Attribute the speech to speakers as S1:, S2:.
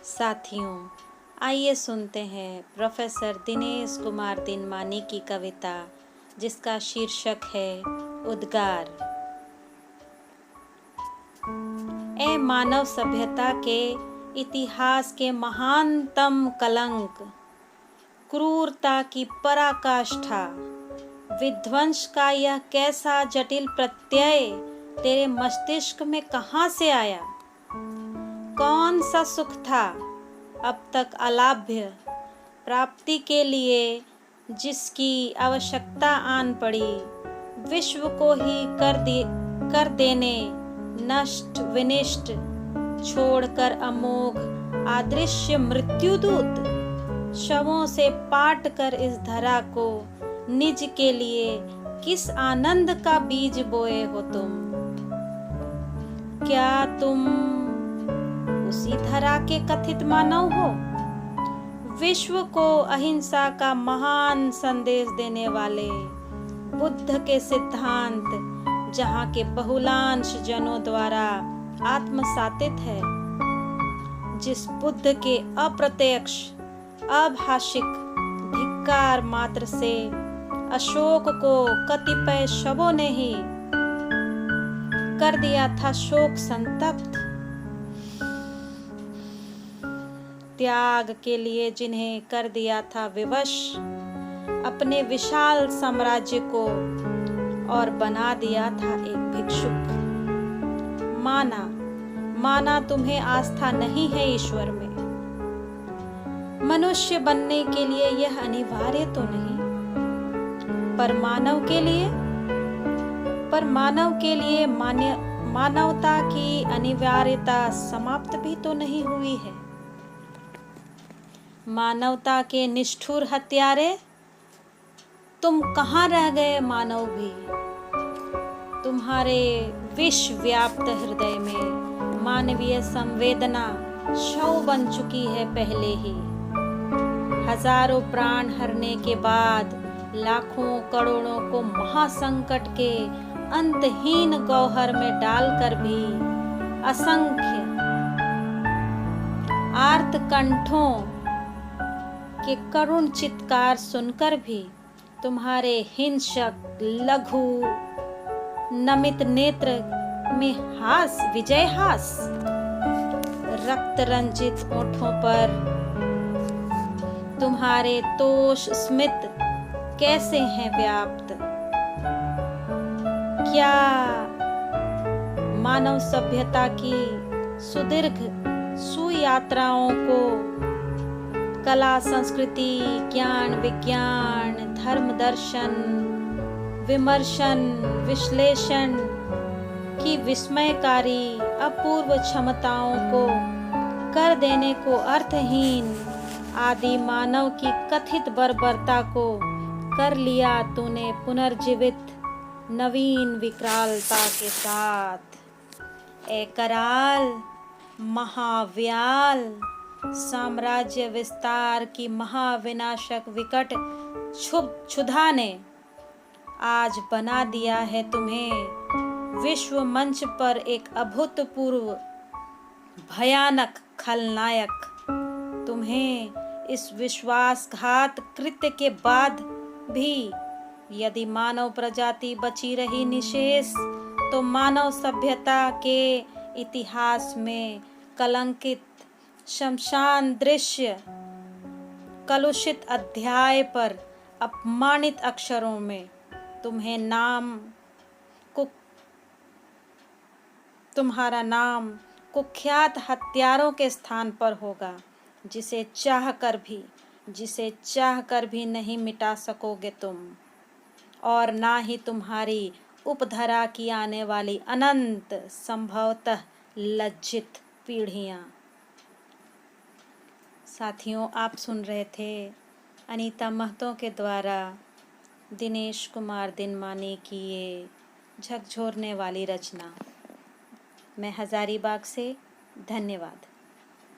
S1: साथियों, आइए सुनते हैं प्रोफेसर दिनेश कुमार दिनमानी की कविता जिसका शीर्षक है उद्गार। ए मानव सभ्यता के इतिहास के महानतम कलंक, क्रूरता की पराकाष्ठा, विध्वंस का यह कैसा जटिल प्रत्यय तेरे मस्तिष्क में कहाँ से आया? कौन सा सुख था अब तक अलाभ्य प्राप्ति के लिए जिसकी आवश्यकता आन पड़ी, विश्व को ही कर देने नष्ट विनिष्ट, छोड़कर अमोघ अदृश्य मृत्युदूत, शवों से पाट कर इस धरा को निज के लिए किस आनंद का बीज बोए हो तुम? क्या तुम उसी धरा के कथित मानव हो, विश्व को अहिंसा का महान संदेश देने वाले बुद्ध के सिद्धांत जहाँ के बहुलांश जनों द्वारा आत्मसातित है, जिस बुद्ध के अप्रत्यक्ष अभाषिक धिक्कार मात्र से अशोक को कतिपय शवों ने ही कर दिया था शोक संतप्त, त्याग के लिए जिन्हें कर दिया था विवश अपने विशाल साम्राज्य को और बना दिया था एक भिक्षुक। माना तुम्हें आस्था नहीं है ईश्वर में, मनुष्य बनने के लिए यह अनिवार्य तो नहीं, पर मानव के लिए मानवता की अनिवार्यता समाप्त भी तो नहीं हुई है। मानवता के निष्ठुर हत्यारे, तुम कहाँ रह गए मानव भी? तुम्हारे विष व्याप्त हृदय में मानवीय संवेदना शव बन चुकी है पहले ही। हजारों प्राण हरने के बाद लाखों करोड़ों को महासंकट के अंतहीन गौहर में डालकर भी असंख्य आर्त कंठों के करुण चित्कार सुनकर भी तुम्हारे हिंसक लघु नमित नेत्र में विजय हास, रक्त रंजित ओठों पर तुम्हारे तोष स्मित कैसे हैं व्याप्त? क्या मानव सभ्यता की सुदीर्घ सुयात्राओं को कला संस्कृति ज्ञान विज्ञान धर्म दर्शन विमर्शन विश्लेषण की विस्मयकारी अपूर्व क्षमताओं को कर देने को अर्थहीन आदि मानव की कथित बर्बरता को कर लिया तूने पुनर्जीवित नवीन विकरालता के साथ? ए कराल महाव्याल, साम्राज्य विस्तार की महाविनाशक विकट क्षुधा ने आज बना दिया है तुम्हें विश्व मंच पर एक अभूतपूर्व भयानक खलनायक। तुम्हें इस विश्वासघात कृत्य के बाद भी यदि मानव प्रजाति बची रही निशेष, तो मानव सभ्यता के इतिहास में कलंकित शमशान दृश्य कलुषित अध्याय पर अपमानित अक्षरों में तुम्हारा नाम कुख्यात हत्यारों के स्थान पर होगा, जिसे चाह कर भी नहीं मिटा सकोगे तुम, और ना ही तुम्हारी उपधरा की आने वाली अनंत संभवतः लज्जित पीढ़ियां। साथियों, आप सुन रहे थे अनीता महतो के द्वारा दिनेश कुमार दिनमानी की ये झकझोरने वाली रचना। मैं हजारीबाग से, धन्यवाद।